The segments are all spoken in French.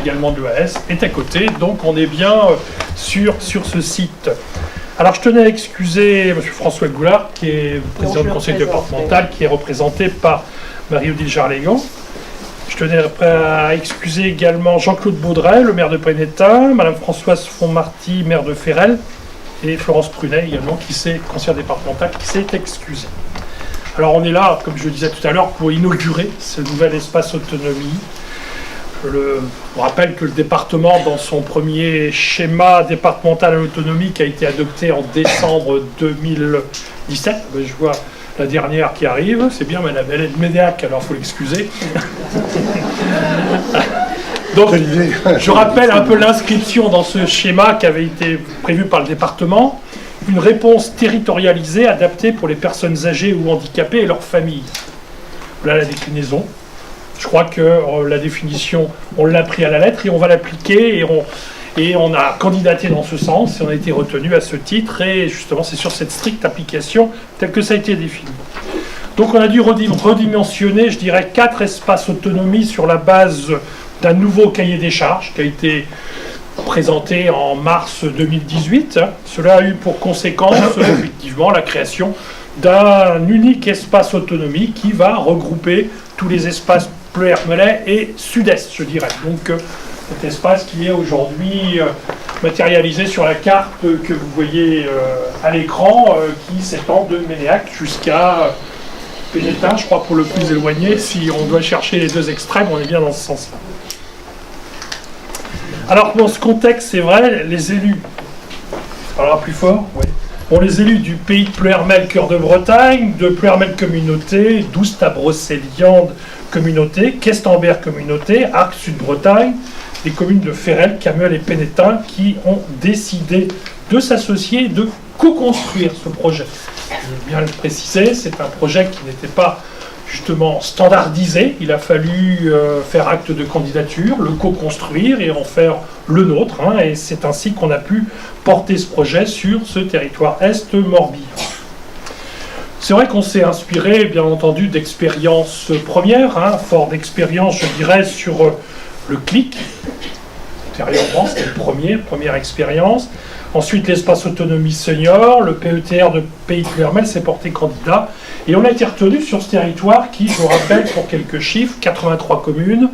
également de l'EAS, est à côté, donc on est bien sur ce site. Alors je tenais à excuser M. François Goulard, qui est président du conseil départemental, qui est représenté par Marie-Odile Jarlégan. Je tenais à excuser également Jean-Claude Baudret, le maire de Pénétin, Mme Françoise Fonmarty, maire de Ferrel, et Florence Prunet également, conseillère départementale, qui s'est excusée. Alors on est là, comme je le disais tout à l'heure, pour inaugurer ce nouvel espace autonomie. On rappelle que le département, dans son premier schéma départemental à l'autonomie qui a été adopté en décembre 2017, je vois la dernière qui arrive, c'est bien, mais elle est de Ménéac, alors il faut l'excuser. Donc, je rappelle un peu l'inscription dans ce schéma qui avait été prévu par le département, une réponse territorialisée adaptée pour les personnes âgées ou handicapées et leurs familles. Voilà la déclinaison. Je crois que la définition, on l'a pris à la lettre et on va l'appliquer et on a candidaté dans ce sens et on a été retenu à ce titre et justement c'est sur cette stricte application telle que ça a été défini. Donc on a dû redimensionner, je dirais, 4 espaces autonomie sur la base d'un nouveau cahier des charges qui a été présenté en mars 2018. Cela a eu pour conséquence effectivement la création d'un unique espace autonomie qui va regrouper tous les espaces Pleu-Hermelais et Sud-Est, je dirais. Donc cet espace qui est aujourd'hui matérialisé sur la carte que vous voyez à l'écran, qui s'étend de Ménéac jusqu'à Pénétin, je crois, pour le plus éloigné. Si on doit chercher les deux extrêmes, on est bien dans ce sens-là. Alors, dans ce contexte, c'est vrai, les élus... Alors, plus fort, oui. Bon, les élus du pays de Pleu-Hermel, Cœur de Bretagne, de Pleu-Hermel Communauté, d'Oust-à-Brocéliande Communauté, Questembert Communauté, Arc Sud-Bretagne, les communes de Ferrel, Camuel et Pénétin qui ont décidé de s'associer et de co-construire ce projet. Je veux bien le préciser, c'est un projet qui n'était pas justement standardisé. Il a fallu faire acte de candidature, le co-construire et en faire le nôtre. Et c'est ainsi qu'on a pu porter ce projet sur ce territoire Est-Morbihan. C'est vrai qu'on s'est inspiré, bien entendu, d'expériences premières, fort d'expérience, je dirais, sur le CLIC. Antérieurement, c'était la première expérience. Ensuite, l'espace autonomie senior, le PETR de Pays de Pleu-Hermel s'est porté candidat. Et on a été retenu sur ce territoire qui, je vous rappelle, pour quelques chiffres, 83 communes,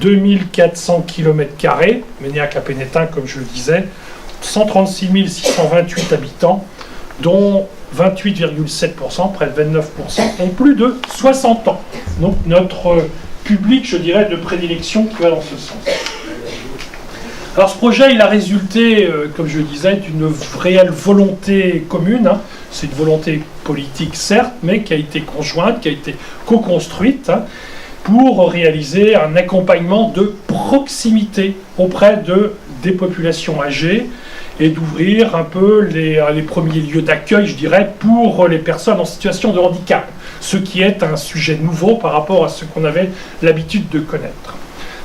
2400 km², Ménéac à Pénétin, comme je le disais, 136 628 habitants, dont 28,7%, près de 29%, ont plus de 60 ans. Donc notre public, je dirais, de prédilection qui va dans ce sens. Alors ce projet, il a résulté, comme je le disais, d'une réelle volonté commune. C'est une volonté politique, certes, mais qui a été conjointe, qui a été co-construite pour réaliser un accompagnement de proximité auprès des populations âgées et d'ouvrir un peu les premiers lieux d'accueil, je dirais, pour les personnes en situation de handicap, ce qui est un sujet nouveau par rapport à ce qu'on avait l'habitude de connaître.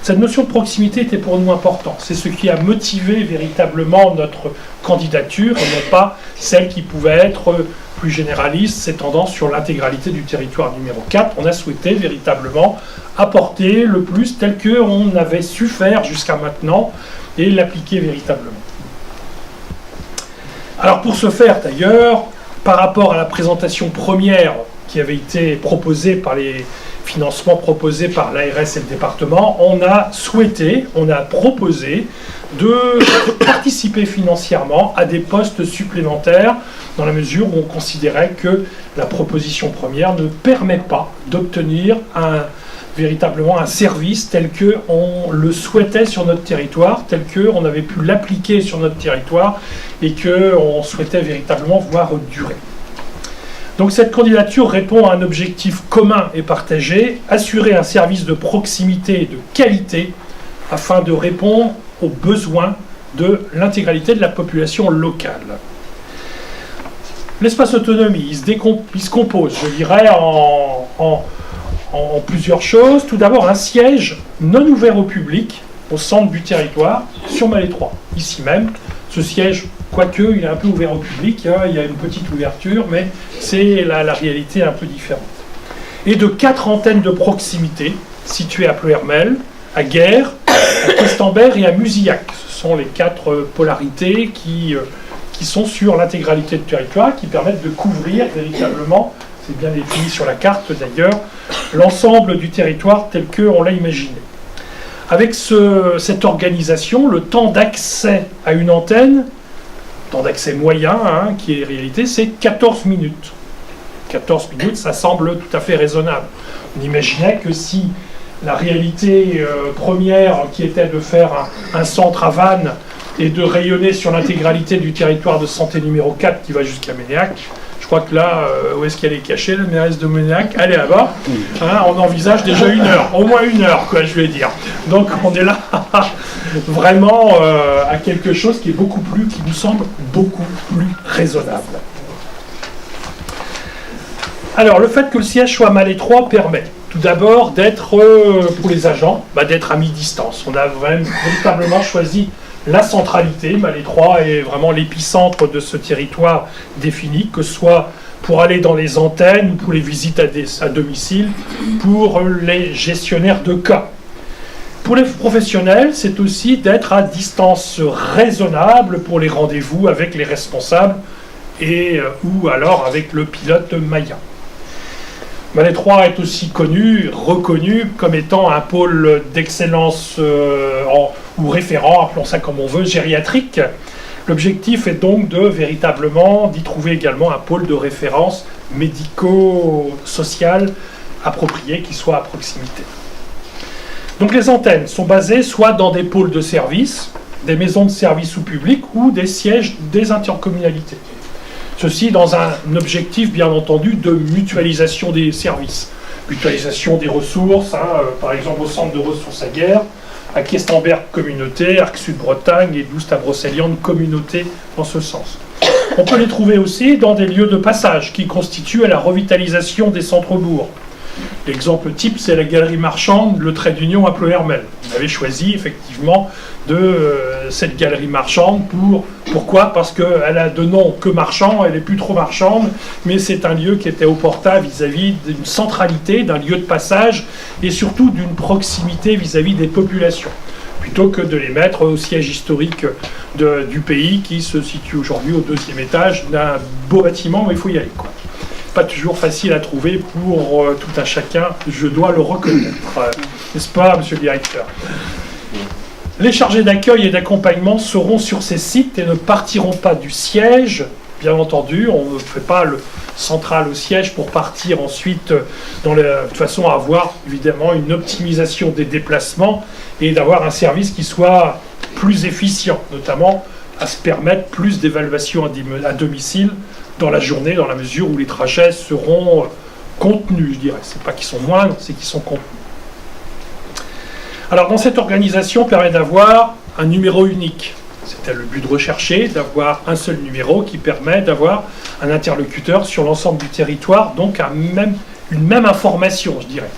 Cette notion de proximité était pour nous importante. C'est ce qui a motivé véritablement notre candidature et non pas celle qui pouvait être plus généraliste, s'étendant sur l'intégralité du territoire numéro 4. On a souhaité véritablement apporter le plus tel qu'on avait su faire jusqu'à maintenant et l'appliquer véritablement. Alors pour ce faire d'ailleurs, par rapport à la présentation première qui avait été proposée par les financements proposés par l'ARS et le département, on a proposé de participer financièrement à des postes supplémentaires dans la mesure où on considérait que la proposition première ne permet pas d'obtenir véritablement un service tel qu'on le souhaitait sur notre territoire, tel qu'on avait pu l'appliquer sur notre territoire et qu'on souhaitait véritablement voir durer. Donc cette candidature répond à un objectif commun et partagé, assurer un service de proximité et de qualité afin de répondre aux besoins de l'intégralité de la population locale. L'espace autonomie, il se compose, je dirais, en plusieurs choses. Tout d'abord, un siège non ouvert au public au centre du territoire, sur Malétroit, ici même. Ce siège, quoique, il est un peu ouvert au public, il y a une petite ouverture, mais c'est la réalité un peu différente. Et de 4 antennes de proximité situées à Pleu-Hermel, à Guères, à Questembert et à Musillac. Ce sont les 4 polarités qui sont sur l'intégralité du territoire, qui permettent de couvrir véritablement, c'est bien défini sur la carte d'ailleurs, l'ensemble du territoire tel qu'on l'a imaginé. Avec cette organisation, le temps d'accès à une antenne, temps d'accès moyen, qui est réalité, c'est 14 minutes. 14 minutes, ça semble tout à fait raisonnable. On imaginait que si la réalité première, qui était de faire un centre à Vannes et de rayonner sur l'intégralité du territoire de santé numéro 4 qui va jusqu'à Ménéac, je crois que là, où est-ce qu'elle est cachée, la mairesse de Ménéac? Elle est là-bas. On envisage déjà 1 heure, au moins 1 heure, quoi, je vais dire. Donc on est là vraiment à quelque chose qui nous semble beaucoup plus raisonnable. Alors, le fait que le siège soit mal étroit permet tout d'abord d'être, pour les agents, d'être à mi-distance. On a véritablement choisi la centralité. Mal étroit est vraiment l'épicentre de ce territoire défini, que ce soit pour aller dans les antennes ou pour les visites à domicile, pour les gestionnaires de cas. Pour les professionnels, c'est aussi d'être à distance raisonnable pour les rendez-vous avec les responsables ou alors avec le pilote Maya. Malétroit est aussi reconnu comme étant un pôle d'excellence ou référent, appelons ça comme on veut, gériatrique. L'objectif est donc de véritablement d'y trouver également un pôle de référence médico-social approprié qui soit à proximité. Donc les antennes sont basées soit dans des pôles de service, des maisons de service ou public ou des sièges des intercommunalités. Ceci dans un objectif, bien entendu, de mutualisation des services. Mutualisation des ressources, par exemple au centre de ressources à Guères, à Questembert communauté, Arc Sud-Bretagne et Douste-à-Brocéliande communauté en ce sens. On peut les trouver aussi dans des lieux de passage qui constituent à la revitalisation des centres-bourgs. L'exemple type, c'est la galerie marchande, le Trait d'Union à Pleuhermel. On avait choisi effectivement cette galerie marchande. Pourquoi? Parce qu'elle a de nom que marchand, elle n'est plus trop marchande, mais c'est un lieu qui était opportun vis-à-vis d'une centralité, d'un lieu de passage et surtout d'une proximité vis-à-vis des populations, plutôt que de les mettre au siège historique du pays qui se situe aujourd'hui au 2e étage d'un beau bâtiment, mais il faut y aller, quoi. Pas toujours facile à trouver pour tout un chacun, je dois le reconnaître. N'est-ce pas, monsieur le directeur? Les chargés d'accueil et d'accompagnement seront sur ces sites et ne partiront pas du siège. Bien entendu, on ne fait pas le central au siège pour partir ensuite de façon à avoir évidemment une optimisation des déplacements et d'avoir un service qui soit plus efficient, notamment à se permettre plus d'évaluation à domicile dans la journée, dans la mesure où les trajets seront contenus, je dirais. C'est pas qu'ils sont moindres, c'est qu'ils sont contenus. Alors, dans cette organisation, permet d'avoir un numéro unique. C'était le but de rechercher, d'avoir un seul numéro qui permet d'avoir un interlocuteur sur l'ensemble du territoire, donc une même information, je dirais.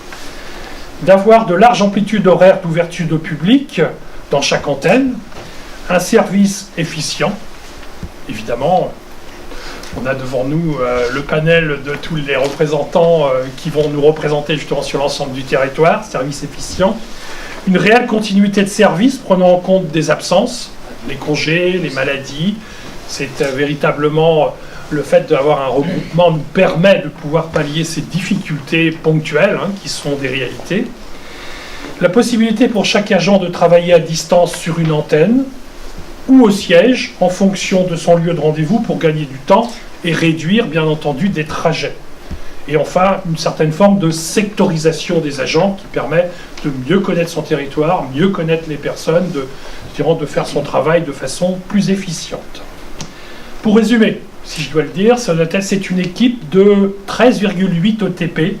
D'avoir de larges amplitudes horaires d'ouverture de public dans chaque antenne, un service efficient, évidemment. On a devant nous le panel de tous les représentants qui vont nous représenter justement sur l'ensemble du territoire, service efficient. Une réelle continuité de service prenant en compte des absences, les congés, les maladies. C'est véritablement le fait d'avoir un regroupement nous permet de pouvoir pallier ces difficultés ponctuelles qui sont des réalités. La possibilité pour chaque agent de travailler à distance sur une antenne ou au siège en fonction de son lieu de rendez-vous pour gagner du temps et réduire bien entendu des trajets. Et enfin, une certaine forme de sectorisation des agents qui permet de mieux connaître son territoire, mieux connaître les personnes, de faire son travail de façon plus efficiente. Pour résumer, si je dois le dire, c'est une équipe de 13,8 ETP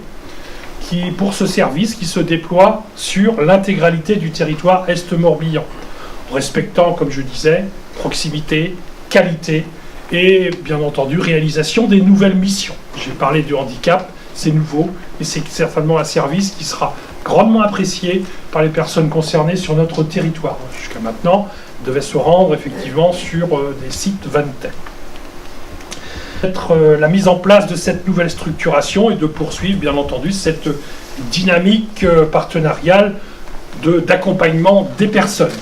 pour ce service qui se déploie sur l'intégralité du territoire Est-Morbihan, respectant, comme je disais, proximité, qualité et bien entendu réalisation des nouvelles missions. J'ai parlé du handicap, c'est nouveau et c'est certainement un service qui sera grandement apprécié par les personnes concernées sur notre territoire. Jusqu'à maintenant, on devait se rendre effectivement sur des sites vannetais. La mise en place de cette nouvelle structuration et de poursuivre bien entendu cette dynamique partenariale d'accompagnement des personnes.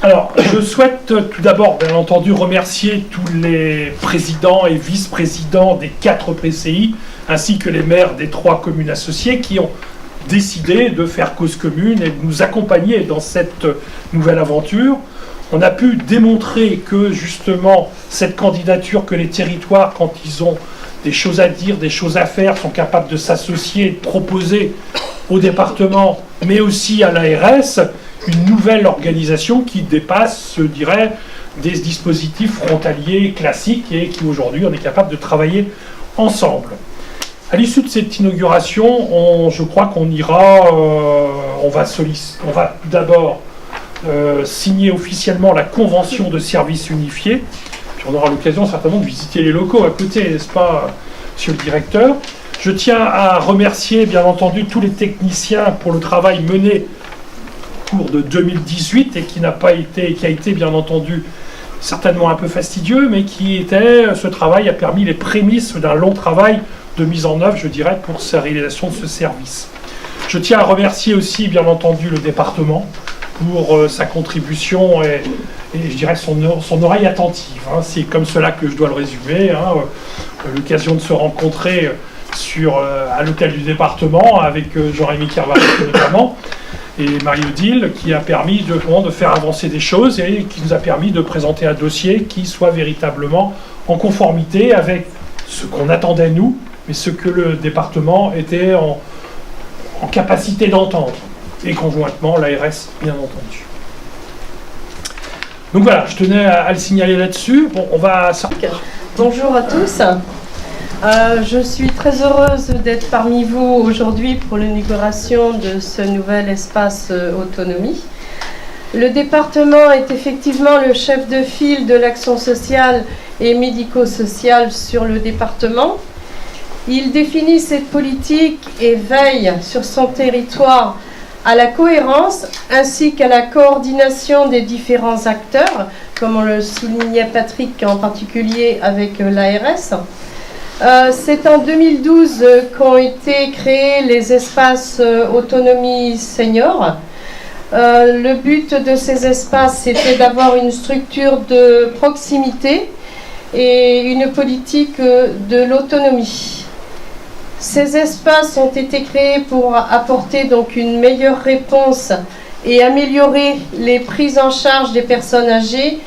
Alors, je souhaite tout d'abord, bien entendu, remercier tous les présidents et vice-présidents des 4 PCI, ainsi que les maires des 3 communes associées qui ont décidé de faire cause commune et de nous accompagner dans cette nouvelle aventure. On a pu démontrer que, justement, cette candidature, que les territoires, quand ils ont des choses à dire, des choses à faire, sont capables de s'associer et de proposer au département, mais aussi à l'ARS, une nouvelle organisation qui dépasse, je dirais, des dispositifs frontaliers classiques et qui aujourd'hui on est capable de travailler ensemble. À l'issue de cette inauguration, je crois qu'on ira, on va tout d'abord signer officiellement la convention de services unifiés, puis on aura l'occasion certainement de visiter les locaux à côté, n'est-ce pas, monsieur le directeur? Je tiens à remercier bien entendu tous les techniciens pour le travail mené cours de 2018 et qui a été bien entendu certainement un peu fastidieux, mais ce travail a permis les prémices d'un long travail de mise en œuvre, je dirais, pour sa réalisation de ce service. Je tiens à remercier aussi bien entendu le département pour sa contribution et je dirais son oreille attentive. Hein. C'est comme cela que je dois le résumer. Hein. L'occasion de se rencontrer à l'hôtel du département avec Jean-Rémy Carvalho notamment, et Marie-Odile, qui a permis de faire avancer des choses et qui nous a permis de présenter un dossier qui soit véritablement en conformité avec ce qu'on attendait nous, mais ce que le département était en capacité d'entendre, et conjointement l'ARS, bien entendu. Donc voilà, je tenais à le signaler là-dessus. Bon, on va sortir. Bonjour à tous. Je suis très heureuse d'être parmi vous aujourd'hui pour l'inauguration de ce nouvel espace autonomie. Le département est effectivement le chef de file de l'action sociale et médico-sociale sur le département. Il définit cette politique et veille sur son territoire à la cohérence ainsi qu'à la coordination des différents acteurs, comme on le soulignait Patrick en particulier avec l'ARS. C'est en 2012 qu'ont été créés les espaces autonomie senior. Le but de ces espaces, c'était d'avoir une structure de proximité et une politique de l'autonomie. Ces espaces ont été créés pour apporter donc une meilleure réponse et améliorer les prises en charge des personnes âgées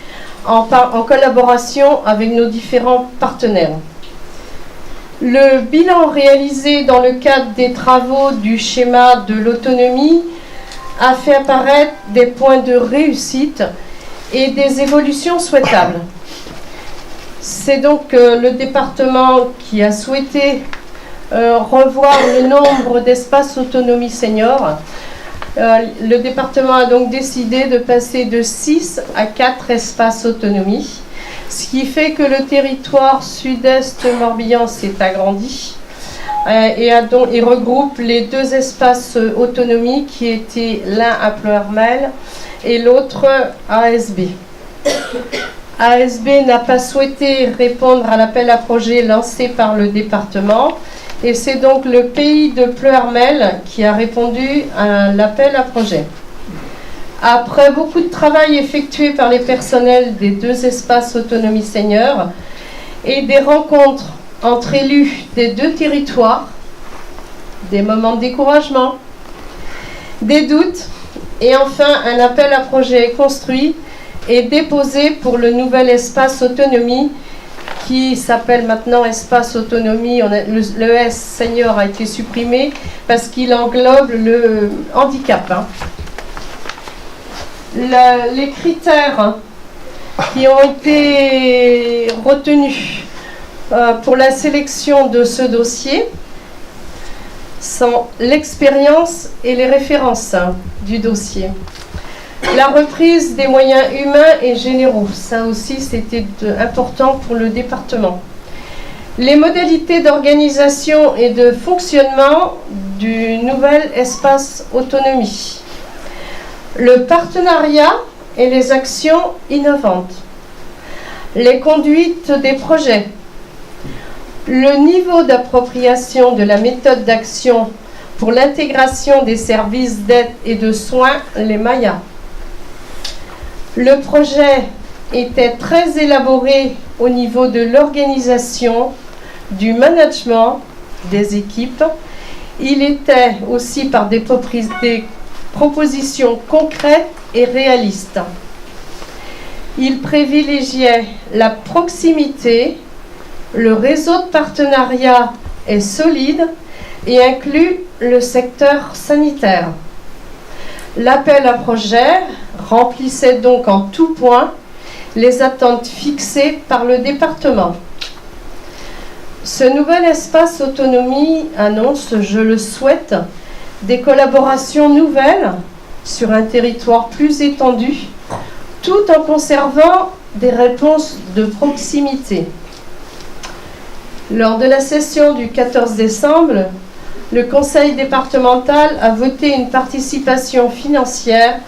en collaboration avec nos différents partenaires. Le bilan réalisé dans le cadre des travaux du schéma de l'autonomie a fait apparaître des points de réussite et des évolutions souhaitables. C'est donc le département qui a souhaité revoir le nombre d'espaces autonomie senior. Le département a donc décidé de passer de 6 à 4 espaces autonomie, ce qui fait que le territoire sud-est Morbihan s'est agrandi et regroupe les 2 espaces autonomie qui étaient l'un à Pleuhermel et l'autre à ASB. ASB n'a pas souhaité répondre à l'appel à projet lancé par le département et c'est donc le pays de Pleuhermel qui a répondu à l'appel à projet. Après beaucoup de travail effectué par les personnels des 2 espaces autonomie senior et des rencontres entre élus des 2 territoires, des moments de découragement, des doutes et enfin un appel à projet est construit et déposé pour le nouvel espace autonomie qui s'appelle maintenant espace autonomie. Le S senior a été supprimé parce qu'il englobe le handicap. Les critères qui ont été retenus pour la sélection de ce dossier sont l'expérience et les références du dossier. La reprise des moyens humains et généraux, ça aussi c'était important pour le département. Les modalités d'organisation et de fonctionnement du nouvel espace autonomie. Le partenariat et les actions innovantes. Les conduites des projets. Le niveau d'appropriation de la méthode d'action pour l'intégration des services d'aide et de soins, les MAIA. Le projet était très élaboré au niveau de l'organisation, du management des équipes. Il était aussi par des propositions concrètes et réalistes. Il privilégiait la proximité, le réseau de partenariat est solide et inclut le secteur sanitaire. L'appel à projet remplissait donc en tout point les attentes fixées par le département. Ce nouvel espace autonomie annonce, je le souhaite, des collaborations nouvelles sur un territoire plus étendu, tout en conservant des réponses de proximité. Lors de la session du 14 décembre, le conseil départemental a voté une participation financière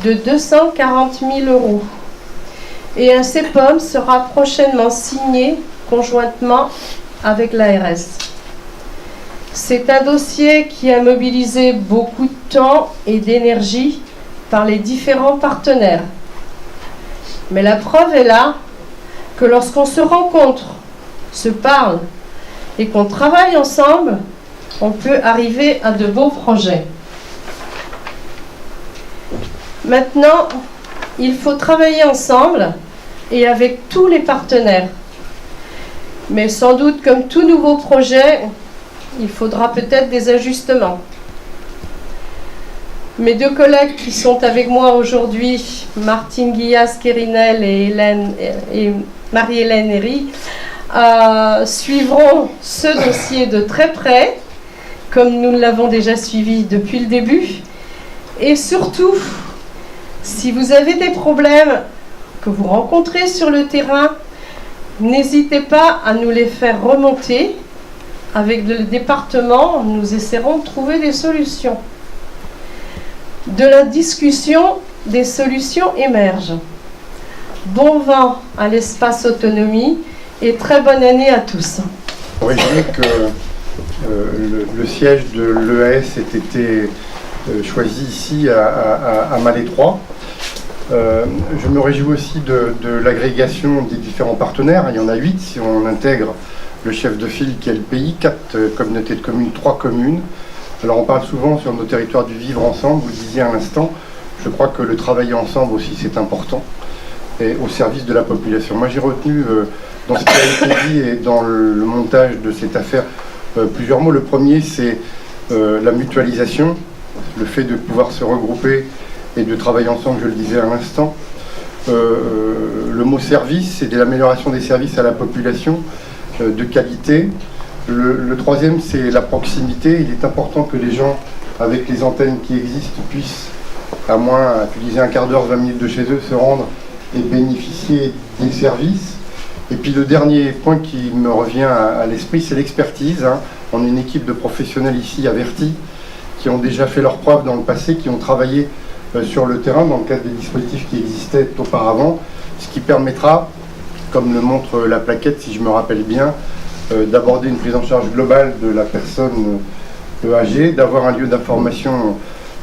de 240 000 € et un CEPOM sera prochainement signé conjointement avec l'ARS. C'est un dossier qui a mobilisé beaucoup de temps et d'énergie par les différents partenaires. Mais la preuve est là que lorsqu'on se rencontre, se parle et qu'on travaille ensemble, on peut arriver à de beaux projets. Maintenant, il faut travailler ensemble et avec tous les partenaires. Mais sans doute, comme tout nouveau projet, il faudra peut-être des ajustements. Mes deux collègues qui sont avec moi aujourd'hui, Martine Guillas-Kérinel et Marie-Hélène Herry, suivront ce dossier de très près, comme nous l'avons déjà suivi depuis le début. Et surtout, si vous avez des problèmes que vous rencontrez sur le terrain, n'hésitez pas à nous les faire remonter. Avec le département, nous essaierons de trouver des solutions. De la discussion, des solutions émergent. Bon vent à l'espace autonomie et très bonne année à tous. On va dire que le siège de l'EAS ait été choisi ici à Malétroit. Je me réjouis aussi de l'agrégation des différents partenaires. Il y en a 8 si on intègre le chef de file qui est le pays, 4 communautés de communes, 3 communes. Alors on parle souvent sur nos territoires du vivre ensemble, vous le disiez à l'instant, je crois que le travailler ensemble aussi c'est important, et au service de la population. Moi j'ai retenu dans ce qui a été dit et dans le montage de cette affaire plusieurs mots. Le premier c'est la mutualisation, le fait de pouvoir se regrouper et de travailler ensemble, je le disais à l'instant. Le mot service, c'est de l'amélioration des services à la population, de qualité. Le troisième, c'est la proximité. Il est important que les gens, avec les antennes qui existent, puissent, à moins, tu disais, un quart d'heure, 20 minutes de chez eux, se rendre et bénéficier des services. Et puis le dernier point qui me revient à l'esprit, c'est l'expertise. On est une équipe de professionnels ici avertis, qui ont déjà fait leurs preuves dans le passé, qui ont travaillé sur le terrain dans le cadre des dispositifs qui existaient auparavant, ce qui permettra, comme le montre la plaquette, si je me rappelle bien, d'aborder une prise en charge globale de la personne âgée, d'avoir un lieu d'information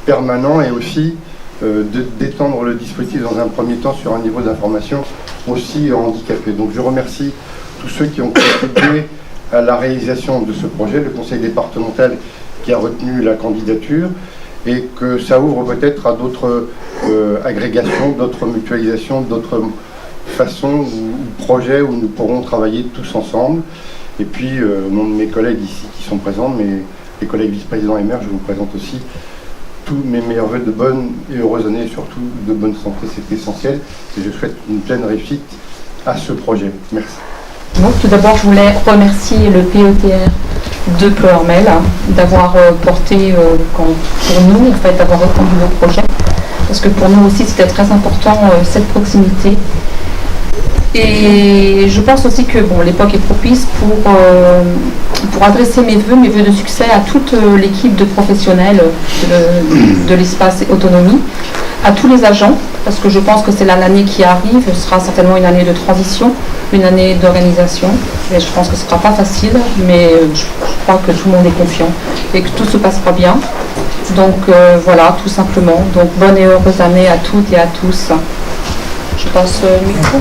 permanent et aussi d'étendre le dispositif dans un premier temps sur un niveau d'information aussi handicapé. Donc je remercie tous ceux qui ont contribué à la réalisation de ce projet, le conseil départemental qui a retenu la candidature, et que ça ouvre peut-être à d'autres agrégations, d'autres mutualisations, d'autres façons ou projets où nous pourrons travailler tous ensemble. Et puis, au nom de mes collègues ici qui sont présents, les collègues vice-présidents et maires, je vous présente aussi tous mes meilleurs vœux de bonnes et heureuses années et surtout de bonne santé, c'est essentiel. Et je souhaite une pleine réussite à ce projet. Merci. Donc, tout d'abord, je voulais remercier le PETR de Pleurmel d'avoir porté, pour nous, en fait, d'avoir répondu au projet. Parce que pour nous aussi, c'était très important, cette proximité. Et je pense aussi que bon, l'époque est propice pour adresser mes vœux de succès à toute l'équipe de professionnels de l'espace autonomie. à tous les agents, parce que je pense que c'est l'année qui arrive, ce sera certainement une année de transition, une année d'organisation, et je pense que ce ne sera pas facile, mais je crois que tout le monde est confiant et que tout se passera bien. Donc voilà, tout simplement. Donc bonne et heureuse année à toutes et à tous. Je passe le micro.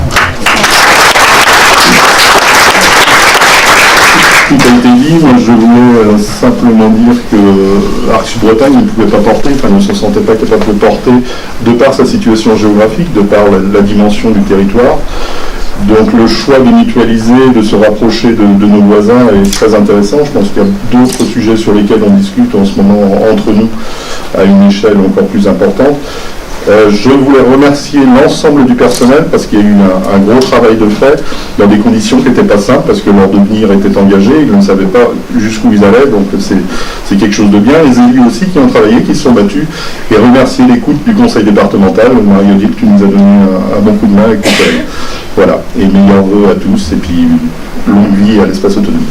Tout a été dit, moi je voulais simplement dire que Arc Sud Bretagne ne pouvait pas porter, enfin ne se sentait pas capable de porter de par sa situation géographique, de par la dimension du territoire. Donc le choix de mutualiser, de se rapprocher de nos voisins est très intéressant. Je pense qu'il y a d'autres sujets sur lesquels on discute en ce moment entre nous à une échelle encore plus importante. Je voulais remercier l'ensemble du personnel parce qu'il y a eu un gros travail de fait dans des conditions qui n'étaient pas simples parce que leur devenir était engagé, ils ne savaient pas jusqu'où ils allaient, donc c'est quelque chose de bien. Les élus aussi qui ont travaillé, qui se sont battus, et remercier l'écoute du conseil départemental. Marie-Odile, tu nous as donné un bon coup de main avec tes collègues. Voilà, et meilleurs vœux à tous et puis longue vie à l'espace autonomie.